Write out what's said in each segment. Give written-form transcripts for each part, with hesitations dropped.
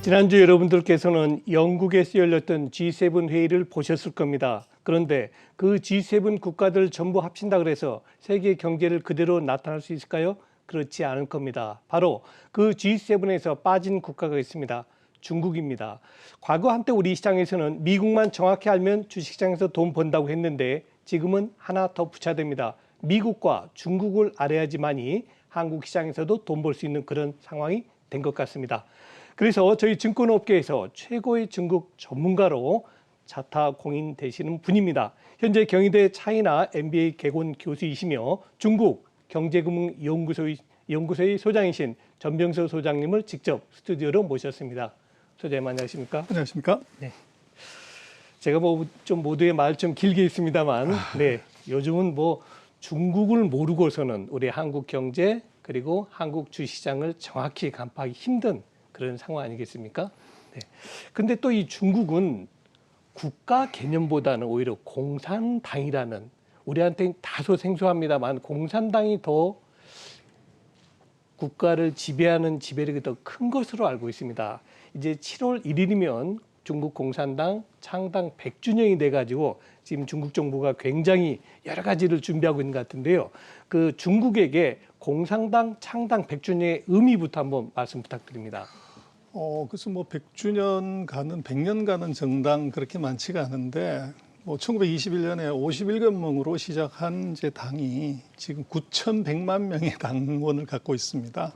지난주 여러분들께서는 영국에서 열렸던 G7 회의를 보셨을 겁니다. 그런데 그 G7 국가들 전부 합친다 그래서 세계 경제를 그대로 나타날 수 있을까요? 그렇지 않을 겁니다. 바로 그 G7에서 빠진 국가가 있습니다. 중국입니다. 과거 한때 우리 시장에서는 미국만 정확히 알면 주식시장에서 돈 번다고 했는데 지금은 하나 더 붙여야 됩니다. 미국과 중국을 알아야지만이 한국 시장에서도 돈 벌 수 있는 그런 상황이 된 것 같습니다. 그래서 저희 증권업계에서 최고의 중국 전문가로 자타공인되시는 분입니다. 현재 경희대 차이나 MBA 개건 교수이시며 중국 경제금융연구소의 소장이신 전병서 소장님을 직접 스튜디오로 모셨습니다. 소장님 안녕하십니까? 안녕하십니까? 네. 제가 좀 모두의 말 좀 길게 했습니다만, 네, 요즘은 중국을 모르고서는 우리 한국 경제 그리고 한국 주시장을 정확히 간파하기 힘든 그런 상황 아니겠습니까? 네. 근데 또 이 중국은 국가 개념보다는 오히려 공산당이라는, 우리한테는 다소 생소합니다만 공산당이 더 국가를 지배하는 지배력이 더 큰 것으로 알고 있습니다. 이제 7월 1일이면 중국 공산당 창당 100주년이 돼가지고 지금 중국 정부가 굉장히 여러 가지를 준비하고 있는 것 같은데요. 그 중국에게 공산당 창당 100주년의 의미부터 한번 말씀 부탁드립니다. 그래서 100주년 가는 100년 가는 정당 그렇게 많지가 않은데 1921년에 51견멍으로 시작한 이제 당이 지금 9,100만 명의 당원을 갖고 있습니다.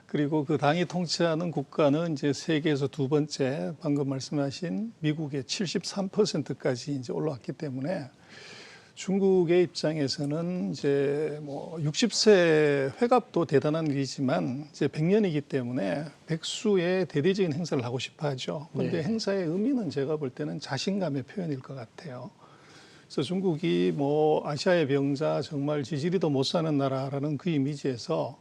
그리고 그 당이 통치하는 국가는 이제 세계에서 두 번째, 방금 말씀하신 미국의 73%까지 이제 올라왔기 때문에 중국의 입장에서는 이제 60세 회갑도 대단한 일이지만 이제 100년이기 때문에 백수의 대대적인 행사를 하고 싶어 하죠. 그런데 네. 행사의 의미는 제가 볼 때는 자신감의 표현일 것 같아요. 그래서 중국이 아시아의 병자 정말 지지리도 못 사는 나라라는 그 이미지에서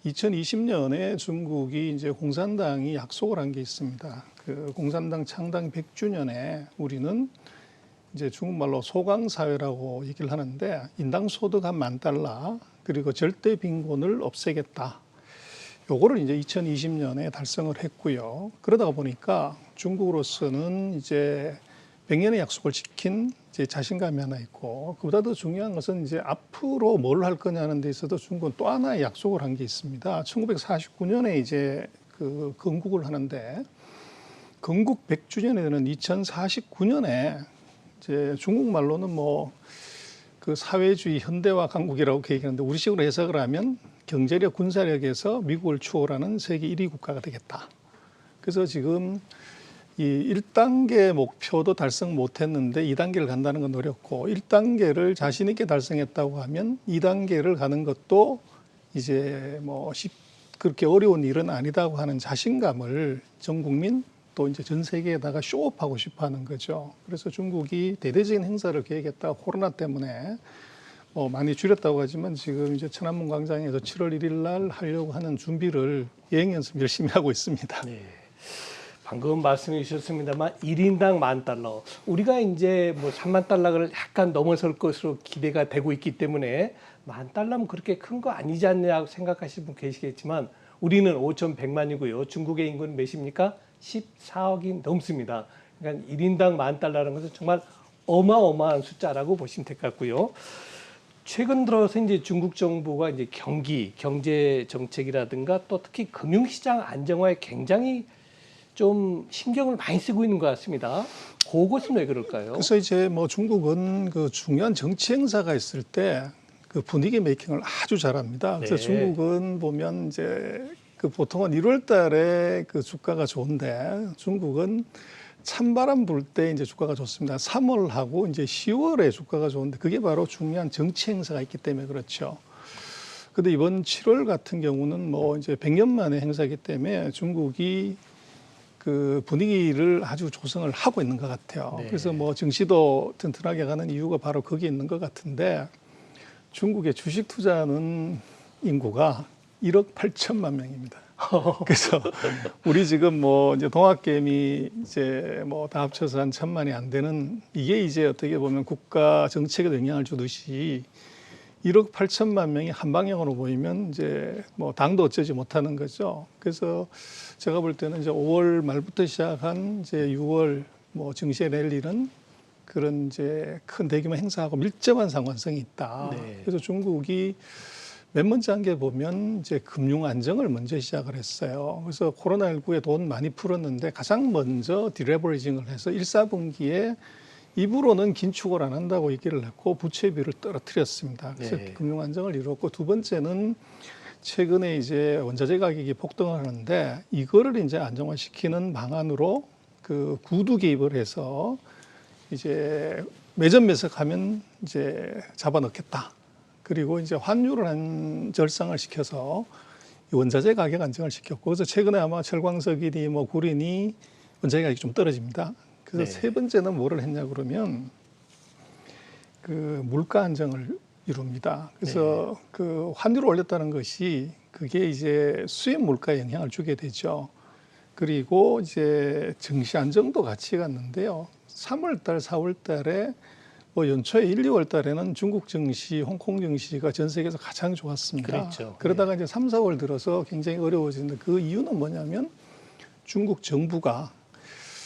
2020년에 중국이 이제 공산당이 약속을 한 게 있습니다. 그 공산당 창당 100주년에 우리는 이제 중국말로 소강사회라고 얘기를 하는데 인당 소득 한 $10,000 그리고 절대 빈곤을 없애겠다. 요거를 이제 2020년에 달성을 했고요. 그러다 보니까 중국으로서는 이제 100년의 약속을 지킨 이제 자신감이 하나 있고 그보다 더 중요한 것은 이제 앞으로 뭘 할 거냐는 데 있어서 중국은 또 하나의 약속을 한 게 있습니다. 1949년에 이제 그 건국을 하는데 건국 100주년에 되는 2049년에 이제 중국말로는 그 사회주의 현대화 강국이라고 얘기하는데 우리식으로 해석을 하면 경제력, 군사력에서 미국을 추월하는 세계 1위 국가가 되겠다. 그래서 지금 이 1단계 목표도 달성 못했는데 2단계를 간다는 건 어렵고 1단계를 자신 있게 달성했다고 하면 2단계를 가는 것도 이제 그렇게 어려운 일은 아니다고 하는 자신감을 전 국민 또 이제 전 세계에다가 쇼업하고 싶어 하는 거죠. 그래서 중국이 대대적인 행사를 계획했다가 코로나 때문에 많이 줄였다고 하지만 지금 이제 천안문 광장에서 7월 1일 날 하려고 하는 준비를 예행 연습 열심히 하고 있습니다. 네. 방금 말씀해 주셨습니다만 1인당 $10,000. 우리가 이제 $30,000를 약간 넘어설 것으로 기대가 되고 있기 때문에 $10,000면 그렇게 큰 거 아니지 않냐고 생각하시는 분 계시겠지만 우리는 5,100만이고요. 중국의 인구는 몇입니까? 14억이 넘습니다. 그러니까 1인당 $10,000라는 것은 정말 어마어마한 숫자라고 보시면 될 것 같고요. 최근 들어서 이제 중국 정부가 이제 경제 정책이라든가 또 특히 금융시장 안정화에 굉장히 좀 신경을 많이 쓰고 있는 것 같습니다. 그것은 왜 그럴까요? 그래서 이제 중국은 그 중요한 정치 행사가 있을 때 그 분위기 메이킹을 아주 잘합니다. 그래서 네. 중국은 보면 이제 그 보통은 1월 달에 그 주가가 좋은데 중국은 찬바람 불 때 이제 주가가 좋습니다. 3월하고 이제 10월에 주가가 좋은데 그게 바로 중요한 정치 행사가 있기 때문에 그렇죠. 근데 이번 7월 같은 경우는 이제 100년 만에 행사이기 때문에 중국이 그 분위기를 아주 조성을 하고 있는 것 같아요. 네. 그래서 증시도 튼튼하게 가는 이유가 바로 거기에 있는 것 같은데 중국의 주식 투자하는 인구가 1억 8천만 명입니다. 그래서 우리 지금 이제 동학개미 이제 다 합쳐서 한 1,000만이 안 되는 이게 이제 어떻게 보면 국가 정책에도 영향을 주듯이 1억 8천만 명이 한 방향으로 모이면 이제 뭐 당도 어쩌지 못하는 거죠. 그래서 제가 볼 때는 이제 5월 말부터 시작한 이제 6월 뭐 증시에 낼 일은 그런 이제 큰 대규모 행사하고 밀접한 상관성이 있다. 네. 그래서 중국이 맨 먼저 한 게 보면 이제 금융 안정을 먼저 시작을 했어요. 그래서 코로나19에 돈 많이 풀었는데 가장 먼저 디레버리징을 해서 1, 4분기에 입으로는 긴축을 안 한다고 얘기를 했고 부채비를 떨어뜨렸습니다. 그래서 네. 금융 안정을 이뤘고 두 번째는 최근에 이제 원자재 가격이 폭등을 하는데 이거를 이제 안정화시키는 방안으로 그 구두 개입을 해서 이제 매점 매석하면 이제 잡아넣겠다. 그리고 이제 환율을 절상을 시켜서 원자재 가격 안정을 시켰고 그래서 최근에 아마 철광석이니 뭐 구리니 원자재 가격이 좀 떨어집니다. 그래서 네. 세 번째는 뭐를 했냐 그러면 그 물가 안정을 이룹니다. 그래서 그 환율을 올렸다는 것이 그게 이제 수입 물가에 영향을 주게 되죠. 그리고 이제 증시 안정도 같이 갔는데요. 3월 달, 4월 달에 뭐 연초에 1, 2월 달에는 중국 증시, 홍콩 증시가 전 세계에서 가장 좋았습니다. 그랬죠. 그러다가 이제 3, 4월 들어서 굉장히 어려워지는데 그 이유는 뭐냐면 중국 정부가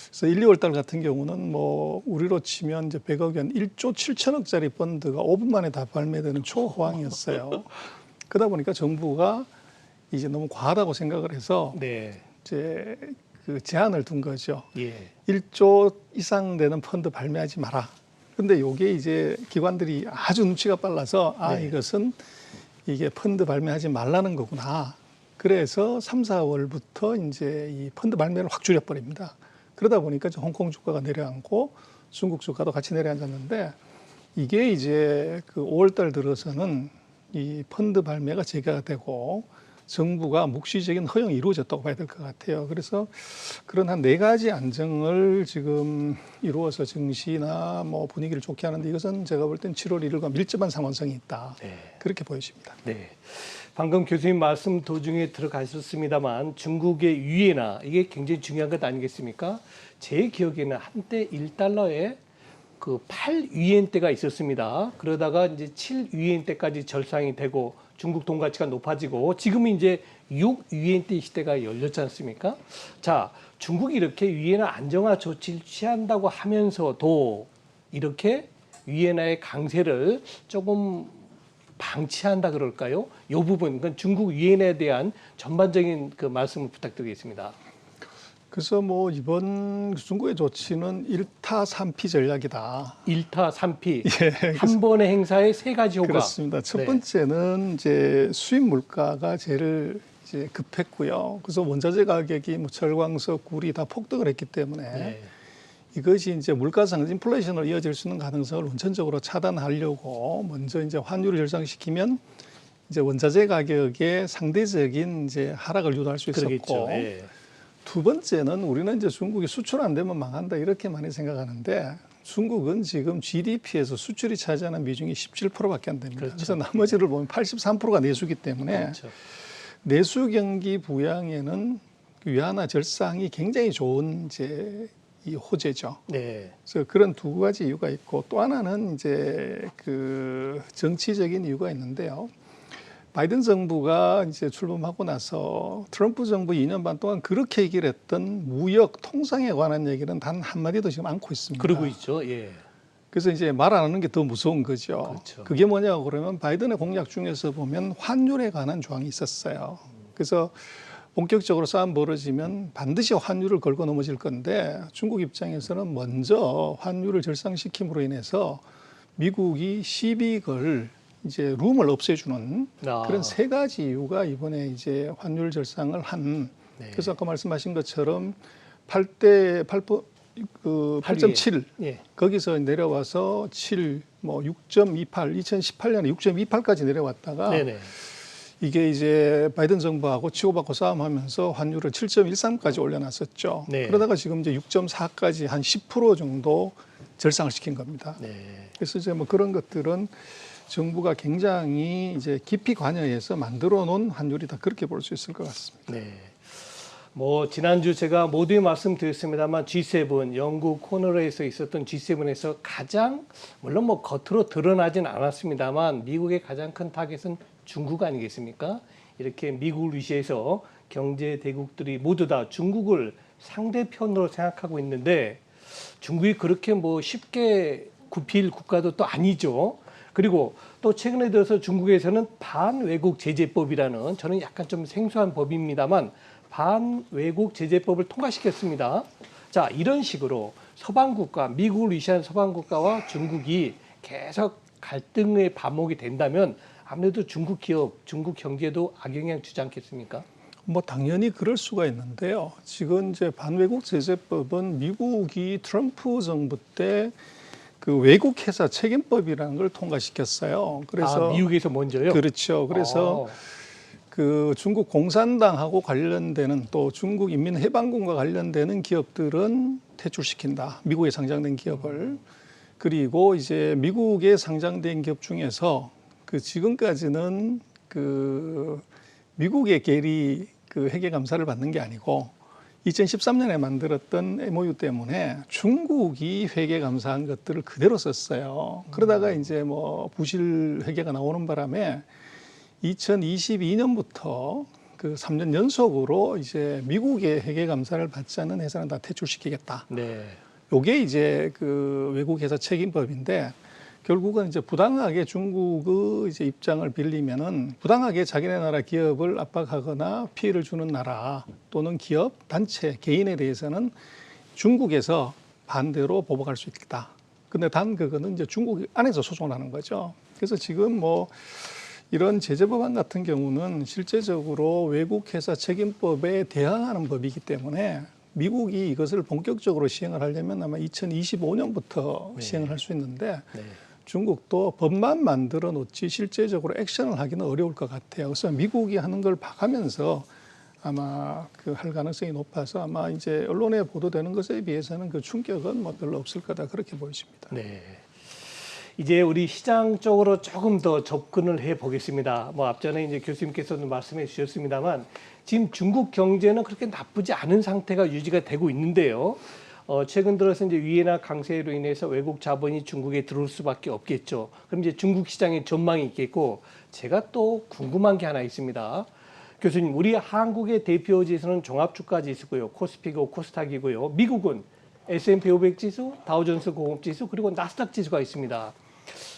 그래서 1, 2월 달 같은 경우는 뭐 우리로 치면 이제 100억 원, 1조 7천억짜리 펀드가 5분 만에 다 발매되는 초호황이었어요. 그러다 보니까 정부가 이제 너무 과하다고 생각을 해서 네. 이제 그 제한을 둔 거죠. 예. 1조 이상 되는 펀드 발매하지 마라. 근데 요게 이제 기관들이 아주 눈치가 빨라서 네. 이것은 이게 펀드 발매하지 말라는 거구나. 그래서 3, 4월부터 이제 이 펀드 발매를 확 줄여버립니다. 그러다 보니까 이제 홍콩 주가가 내려앉고 중국 주가도 같이 내려앉았는데 이게 이제 그 5월 달 들어서는 이 펀드 발매가 재개되고 정부가 묵시적인 허용이 이루어졌다고 봐야 될 것 같아요. 그래서 그런 한 4가지 안정을 지금 이루어서 증시나 뭐 분위기를 좋게 하는데 이것은 제가 볼 땐 7월 1일과 밀접한 상관성이 있다. 네. 그렇게 보여집니다. 네. 방금 교수님 말씀 도중에 들어가셨습니다만 중국의 위에나 이게 굉장히 중요한 것 아니겠습니까? 제 기억에는 한때 1달러에 그 8위엔 때가 있었습니다. 그러다가 이제 7위엔 때까지 절상이 되고 중국 돈 가치가 높아지고 지금은 이제 6위엔 때 시대가 열렸지 않습니까? 자, 중국이 이렇게 위에나 안정화 조치를 취한다고 하면서도 이렇게 위에나의 강세를 조금 방치한다 그럴까요? 이 부분, 그러니까 중국 위엔에 대한 전반적인 그 말씀을 부탁드리겠습니다. 그래서 뭐 이번 중국의 조치는 1타 3피 전략이다. 1타 3피 예, 한 번의 행사에 3가지 효과. 그렇습니다. 첫 네. 번째는 이제 수입 물가가 제일 이제 급했고요. 그래서 원자재 가격이 뭐 철광석, 구리 다 폭등을 했기 때문에 네. 이것이 이제 물가상 인플레이션으로 이어질 수 있는 가능성을 원천적으로 차단하려고 먼저 이제 환율을 절상시키면 이제 원자재 가격의 상대적인 이제 하락을 유도할 수 있었고 그러겠죠. 예. 두 번째는 우리는 이제 중국이 수출 안 되면 망한다 이렇게 많이 생각하는데 중국은 지금 GDP에서 수출이 차지하는 비중이 17%밖에 안 됩니다. 그렇죠. 그래서 나머지를 보면 83%가 내수기 때문에 그렇죠. 내수 경기 부양에는 위안화 절상이 굉장히 좋은 이제 이 호재죠. 네. 그래서 그런 2가지 이유가 있고 또 하나는 이제 그 정치적인 이유가 있는데요. 바이든 정부가 이제 출범하고 나서 트럼프 정부 2년 반 동안 그렇게 얘기를 했던 무역 통상에 관한 얘기는 단 한마디도 지금 않고 있습니다. 그러고 있죠. 예. 그래서 이제 말 안 하는 게 더 무서운 거죠. 그렇죠. 그게 뭐냐고 그러면 바이든의 공약 중에서 보면 환율에 관한 조항이 있었어요. 그래서 본격적으로 싸움 벌어지면 반드시 환율을 걸고 넘어질 건데 중국 입장에서는 먼저 환율을 절상시킴으로 인해서 미국이 시비 걸 이제 룸을 없애주는 그런 3가지 이유가 이번에 이제 환율 절상을 한 네. 그래서 아까 말씀하신 것처럼 8.7 예. 거기서 내려와서 7, 뭐 6.28, 2018년에 6.28까지 내려왔다가 네네. 이게 이제 바이든 정부하고 치고받고 싸움하면서 환율을 7.13까지 올려놨었죠. 네. 그러다가 지금 이제 6.4까지 한 10% 정도 절상을 시킨 겁니다. 네. 그래서 이제 뭐 그런 것들은 정부가 굉장히 이제 깊이 관여해서 만들어 놓은 환율이다 그렇게 볼 수 있을 것 같습니다. 네. 뭐 지난주 제가 모두에 말씀드렸습니다만 G7 영국 코너에서 있었던 G7에서 가장 물론 뭐 겉으로 드러나진 않았습니다만 미국의 가장 큰 타겟은 중국 아니겠습니까? 이렇게 미국을 위시해서 경제 대국들이 모두 다 중국을 상대편으로 생각하고 있는데 중국이 그렇게 뭐 쉽게 굽힐 국가도 또 아니죠. 그리고 또 최근에 들어서 중국에서는 반외국 제재법이라는 저는 약간 좀 생소한 법입니다만 반외국 제재법을 통과시켰습니다. 자, 이런 식으로 서방 국가, 미국을 위시한 서방 국가와 중국이 계속 갈등의 반목이 된다면 아무래도 중국 기업, 중국 경제도 악영향 주지 않겠습니까? 뭐 당연히 그럴 수가 있는데요. 지금 이제 반외국 제재법은 미국이 트럼프 정부 때 그 외국 회사 책임법이라는 걸 통과시켰어요. 그래서 미국에서 먼저요? 그렇죠. 그래서 그 중국 공산당하고 관련되는 또 중국 인민해방군과 관련되는 기업들은 퇴출시킨다. 미국에 상장된 기업을. 그리고 이제 미국에 상장된 기업 중에서 그 지금까지는 그 미국의 계리 그 회계 감사를 받는 게 아니고 2013년에 만들었던 MOU 때문에 중국이 회계 감사한 것들을 그대로 썼어요. 그러다가 이제 뭐 부실 회계가 나오는 바람에 2022년부터 그 3년 연속으로 이제 미국의 회계 감사를 받지 않는 회사는 다 퇴출시키겠다. 네. 요게 이제 그 외국 회사 책임법인데 결국은 이제 부당하게 중국의 이제 입장을 빌리면은 부당하게 자기네 나라 기업을 압박하거나 피해를 주는 나라 또는 기업, 단체, 개인에 대해서는 중국에서 반대로 보복할 수 있다. 근데 단 그거는 이제 중국 안에서 소송을 하는 거죠. 그래서 지금 뭐 이런 제재 법안 같은 경우는 실제적으로 외국 회사 책임법에 대항하는 법이기 때문에 미국이 이것을 본격적으로 시행을 하려면 아마 2025년부터 시행을 할 수 있는데 중국도 법만 만들어 놓지 실제적으로 액션을 하기는 어려울 것 같아요. 그래서 미국이 하는 걸 봐가면서 아마 그 할 가능성이 높아서 아마 이제 언론에 보도되는 것에 비해서는 그 충격은 뭐 별로 없을 거다 그렇게 보여집니다. 네. 이제 우리 시장 쪽으로 조금 더 접근을 해 보겠습니다. 뭐 앞전에 이제 교수님께서도 말씀해 주셨습니다만 지금 중국 경제는 그렇게 나쁘지 않은 상태가 유지가 되고 있는데요. 최근 들어서 이제 위안화 강세로 인해서 외국 자본이 중국에 들어올 수밖에 없겠죠. 그럼 이제 중국 시장에 전망이 있겠고 제가 또 궁금한 게 하나 있습니다. 교수님, 우리 한국의 대표 지수는 종합주가 지수고요. 코스피고 코스닥이고요. 미국은 S&P 500 지수, 다우존스 공업 지수, 그리고 나스닥 지수가 있습니다.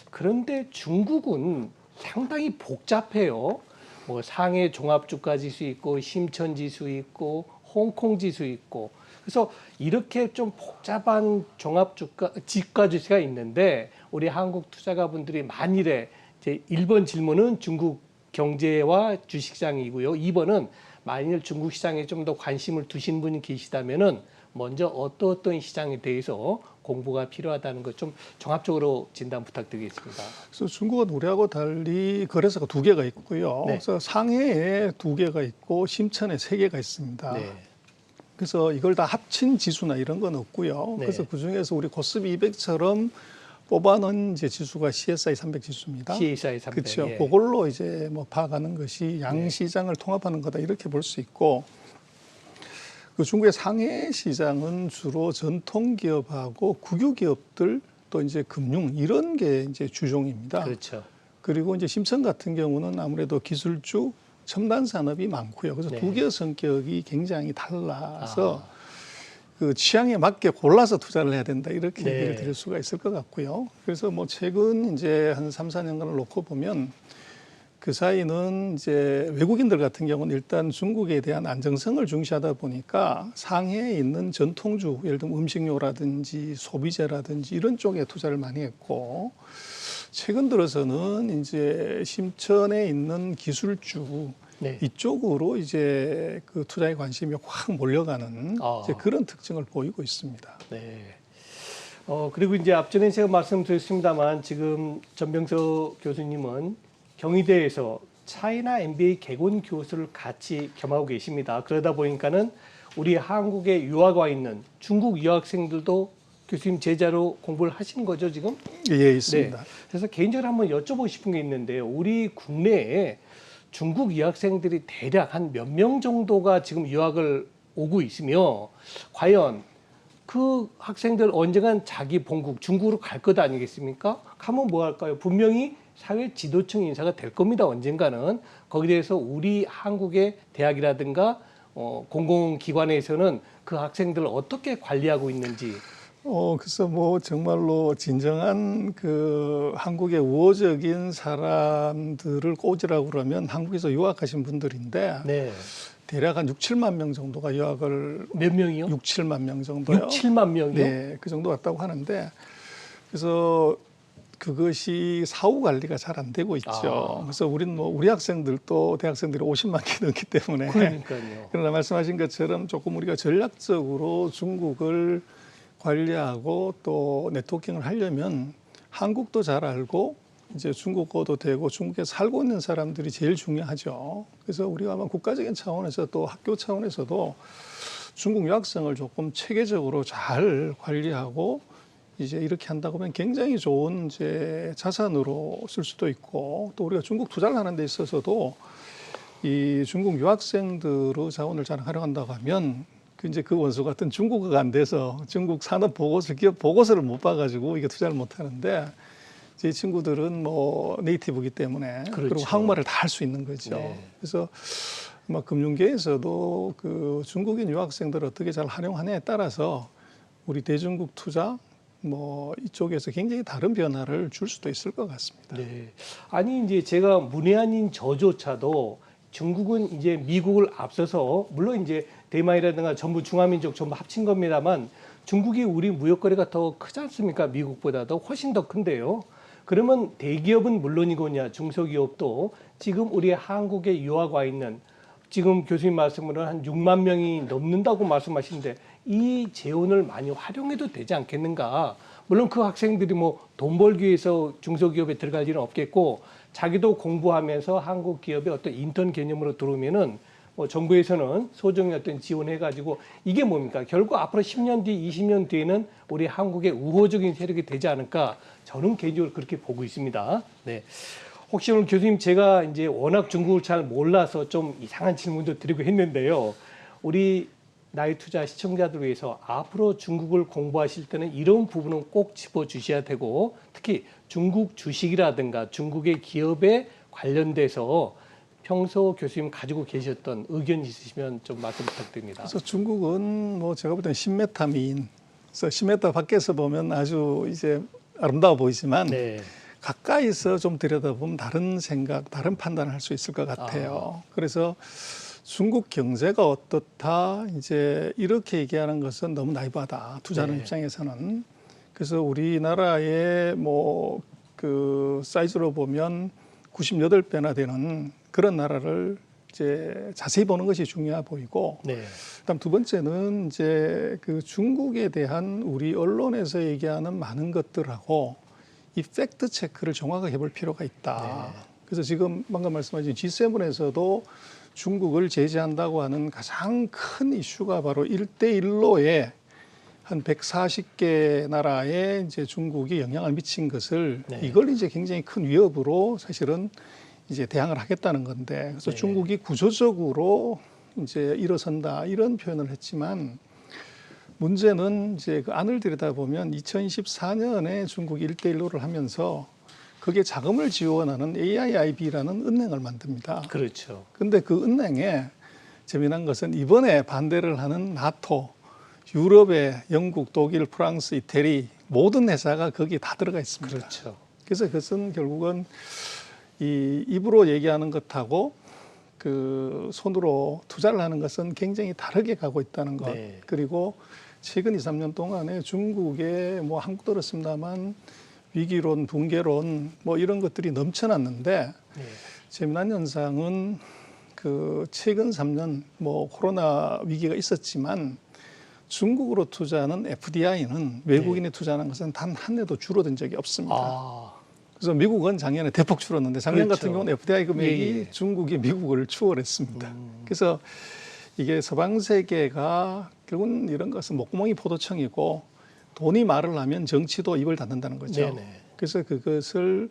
그런데 중국은 상당히 복잡해요. 뭐 상해 종합주가 지수 있고 심천 지수 있고 홍콩 지수 있고 그래서 이렇게 좀 복잡한 종합주가 지수가 있는데 우리 한국 투자가분들이 만일에 제 1번 질문은 중국 경제와 주식시장이고요. 2번은 만일 중국 시장에 좀 더 관심을 두신 분이 계시다면은 먼저 어떤 시장에 대해서 공부가 필요하다는 것 좀 종합적으로 진단 부탁드리겠습니다. 그래서 중국은 우리하고 달리 거래소가 2개가 있고요. 네. 그래서 상해에 2개가 있고 심천에 3개가 있습니다. 네. 그래서 이걸 다 합친 지수나 이런 건 없고요. 네. 그래서 그 중에서 우리 코스피 200처럼 뽑아놓은 이제 지수가 CSI 300 지수입니다. CSI 300. 그렇죠. 예. 그걸로 이제 뭐 봐가는 것이 양시장을 통합하는 거다 이렇게 볼 수 있고. 그 중국의 상해 시장은 주로 전통 기업하고 국유 기업들 또 이제 금융 이런 게 이제 주종입니다. 그렇죠. 그리고 이제 심천 같은 경우는 아무래도 기술주, 첨단 산업이 많고요. 그래서 네. 두 개의 성격이 굉장히 달라서 그 취향에 맞게 골라서 투자를 해야 된다 이렇게 네. 얘기를 드릴 수가 있을 것 같고요. 그래서 뭐 최근 이제 한 3, 4년간을 놓고 보면 그 사이는 이제 외국인들 같은 경우는 일단 중국에 대한 안정성을 중시하다 보니까 상해에 있는 전통주, 예를 들면 음식료라든지 소비재라든지 이런 쪽에 투자를 많이 했고 최근 들어서는 이제 심천에 있는 기술주 네. 이쪽으로 이제 그 투자에 관심이 확 몰려가는 이제 그런 특징을 보이고 있습니다. 네. 그리고 이제 앞전에 제가 말씀드렸습니다만 지금 전병서 교수님은 경희대에서 차이나 MBA 개건 교수를 같이 겸하고 계십니다. 그러다 보니까는 우리 한국에 유학 와 있는 중국 유학생들도 교수님 제자로 공부를 하신 거죠, 지금? 예, 있습니다. 네. 그래서 개인적으로 한번 여쭤보고 싶은 게 있는데요. 우리 국내에 중국 유학생들이 대략 한 몇 명 정도가 지금 유학을 오고 있으며 과연 그 학생들 언젠간 자기 본국 중국으로 갈 것 아니겠습니까? 가면 뭐 할까요? 분명히 사회 지도층 인사가 될 겁니다. 언젠가는. 거기에 대해서 우리 한국의 대학이라든가 공공기관에서는 그 학생들을 어떻게 관리하고 있는지. 그래서 뭐 정말로 진정한 그 한국의 우호적인 사람들을 꽂으라고 그러면 한국에서 유학하신 분들인데 네. 대략 한 6, 7만 명 정도가 유학을 몇 명이요? 6, 7만 명 정도요. 6, 7만 명이요? 네, 그 정도 왔다고 하는데 그래서 그것이 사후 관리가 잘 안 되고 있죠. 그래서 우리는 뭐 우리 학생들도 대학생들이 50만 개 넘기 때문에 그러니까요. 그러나 말씀하신 것처럼 조금 우리가 전략적으로 중국을 관리하고 또 네트워킹을 하려면 한국도 잘 알고 이제 중국어도 되고 중국에 살고 있는 사람들이 제일 중요하죠. 그래서 우리가 아마 국가적인 차원에서 또 학교 차원에서도 중국 유학생을 조금 체계적으로 잘 관리하고 이제 이렇게 한다고 하면 굉장히 좋은 이제 자산으로 쓸 수도 있고 또 우리가 중국 투자를 하는 데 있어서도 이 중국 유학생들의 자원을 잘 활용한다고 하면 그 원수 같은 중국어가 안 돼서 중국 산업 보고서, 기업 보고서를 못 봐가지고 이게 투자를 못 하는데 제 친구들은 뭐 네이티브이기 때문에 그렇죠. 그리고 한국말을 다 할 수 있는 거죠. 네. 그래서 아마 금융계에서도 그 중국인 유학생들을 어떻게 잘 활용하냐에 따라서 우리 대중국 투자 뭐 이쪽에서 굉장히 다른 변화를 줄 수도 있을 것 같습니다. 네. 아니 이제 제가 문외한인 저조차도 중국은 이제 미국을 앞서서 물론 이제 대만이라든가 전부 중화민족 전부 합친 겁니다만 중국이 우리 무역거래가 더 크지 않습니까? 미국보다도 훨씬 더 큰데요. 그러면 대기업은 물론이거냐 중소기업도 지금 우리 한국에 유학 와 있는 지금 교수님 말씀으로는 한 6만 명이 넘는다고 말씀하시는데 이 재원을 많이 활용해도 되지 않겠는가? 물론 그 학생들이 뭐 돈 벌기 위해서 중소기업에 들어갈 일은 없겠고 자기도 공부하면서 한국 기업의 어떤 인턴 개념으로 들어오면은 뭐 정부에서는 소정의 어떤 지원해가지고 이게 뭡니까? 결국 앞으로 10년 뒤, 20년 뒤에는 우리 한국의 우호적인 세력이 되지 않을까? 저는 개인적으로 그렇게 보고 있습니다. 네. 혹시 오늘 교수님 제가 이제 워낙 중국을 잘 몰라서 좀 이상한 질문도 드리고 했는데요. 우리 나이 투자 시청자들 위해서 앞으로 중국을 공부하실 때는 이런 부분은 꼭 짚어주셔야 되고 특히 중국 주식이라든가 중국의 기업에 관련돼서 평소 교수님 가지고 계셨던 의견 있으시면 좀 말씀 부탁드립니다. 그래서 중국은 뭐 제가 볼 때는 10m 미인, 그래서 10m 밖에서 보면 아주 이제 아름다워 보이지만 네. 가까이서 좀 들여다보면 다른 생각, 다른 판단을 할 수 있을 것 같아요. 그래서 중국 경제가 어떻다 이제 이렇게 얘기하는 것은 너무 나이브하다. 투자하는 네. 입장에서는. 그래서 우리나라의 뭐 그 사이즈로 보면 98배나 되는 그런 나라를 이제 자세히 보는 것이 중요해 보이고, 네. 그다음 두 번째는 이제 그 중국에 대한 우리 언론에서 얘기하는 많은 것들하고 이 팩트 체크를 정확하게 해볼 필요가 있다. 네. 그래서 지금 방금 말씀하신 G7에서도 중국을 제재한다고 하는 가장 큰 이슈가 바로 1대1로에 한 140개 나라에 이제 중국이 영향을 미친 것을 네. 이걸 이제 굉장히 큰 위협으로 사실은 이제 대항을 하겠다는 건데 그래서 네. 중국이 구조적으로 이제 일어선다 이런 표현을 했지만 문제는 이제 그 안을 들여다보면 2014년에 중국이 1대1로를 하면서 거기에 자금을 지원하는 AIIB라는 은행을 만듭니다. 그렇죠. 근데 그 은행에 재미난 것은 이번에 반대를 하는 나토, 유럽의 영국, 독일, 프랑스, 이태리 모든 회사가 거기에 다 들어가 있습니다. 그렇죠. 그래서 그것은 결국은 이 입으로 얘기하는 것하고 그 손으로 투자를 하는 것은 굉장히 다르게 가고 있다는 것. 네. 그리고 최근 2, 3년 동안에 중국에 뭐 한국도 그렇습니다만 위기론, 붕괴론 뭐 이런 것들이 넘쳐났는데 네. 재미난 현상은 그 최근 3년 뭐 코로나 위기가 있었지만 중국으로 투자하는 FDI는 외국인이 투자하는 것은 단 한 해도 줄어든 적이 없습니다. 아, 그래서 미국은 작년에 대폭 줄었는데 작년 그렇죠. 같은 경우는 FDI 금액이 예, 예. 중국이 미국을 추월했습니다. 그래서 이게 서방 세계가 결국은 이런 것은 목구멍이 포도청이고 돈이 말을 하면 정치도 입을 닫는다는 거죠. 네네. 그래서 그것을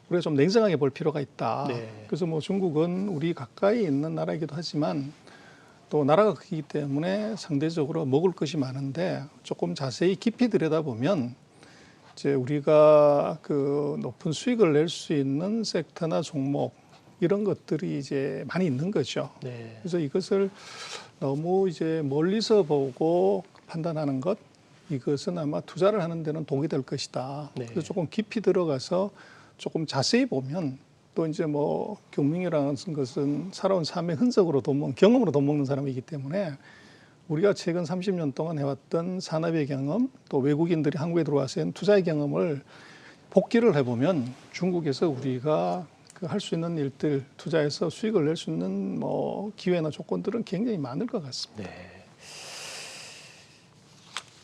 우리가 좀 냉정하게 볼 필요가 있다. 네. 그래서 뭐 중국은 우리 가까이 있는 나라이기도 하지만 또 나라가 크기 때문에 상대적으로 먹을 것이 많은데 조금 자세히 깊이 들여다보면 이제 우리가 그 높은 수익을 낼 수 있는 섹터나 종목 이런 것들이 이제 많이 있는 거죠. 네. 그래서 이것을 너무 이제 멀리서 보고 판단하는 것, 이것은 아마 투자를 하는 데는 독이 될 것이다. 네. 그래서 조금 깊이 들어가서 조금 자세히 보면 또 이제 뭐 경영이라는 것은 살아온 삶의 흔적으로 돈 먹는, 경험으로 돈 먹는 사람이기 때문에 우리가 최근 30년 동안 해왔던 산업의 경험, 또 외국인들이 한국에 들어와서 한 투자의 경험을 복기를 해보면 중국에서 우리가 그 할 수 있는 일들, 투자해서 수익을 낼 수 있는 뭐 기회나 조건들은 굉장히 많을 것 같습니다. 네.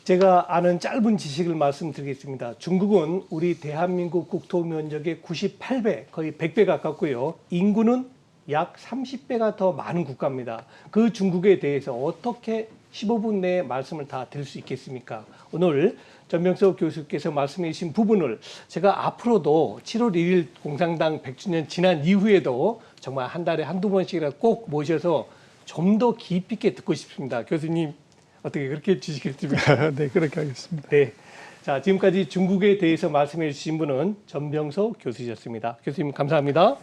제가 아는 짧은 지식을 말씀드리겠습니다. 중국은 우리 대한민국 국토 면적의 98배, 거의 100배 가깝고요. 인구는 약 30배가 더 많은 국가입니다. 그 중국에 대해서 어떻게 15분 내에 말씀을 다 드릴 수 있겠습니까? 오늘 전병석 교수께서 말씀해 주신 부분을 제가 앞으로도 7월 1일 공산당 100주년 지난 이후에도 정말 한 달에 한두 번씩이라도 꼭 모셔서 좀 더 깊이 있게 듣고 싶습니다. 교수님, 어떻게 그렇게 해주시겠습니까? 네, 그렇게 하겠습니다. 네. 자, 지금까지 중국에 대해서 말씀해 주신 분은 전병석 교수셨습니다. 교수님, 감사합니다.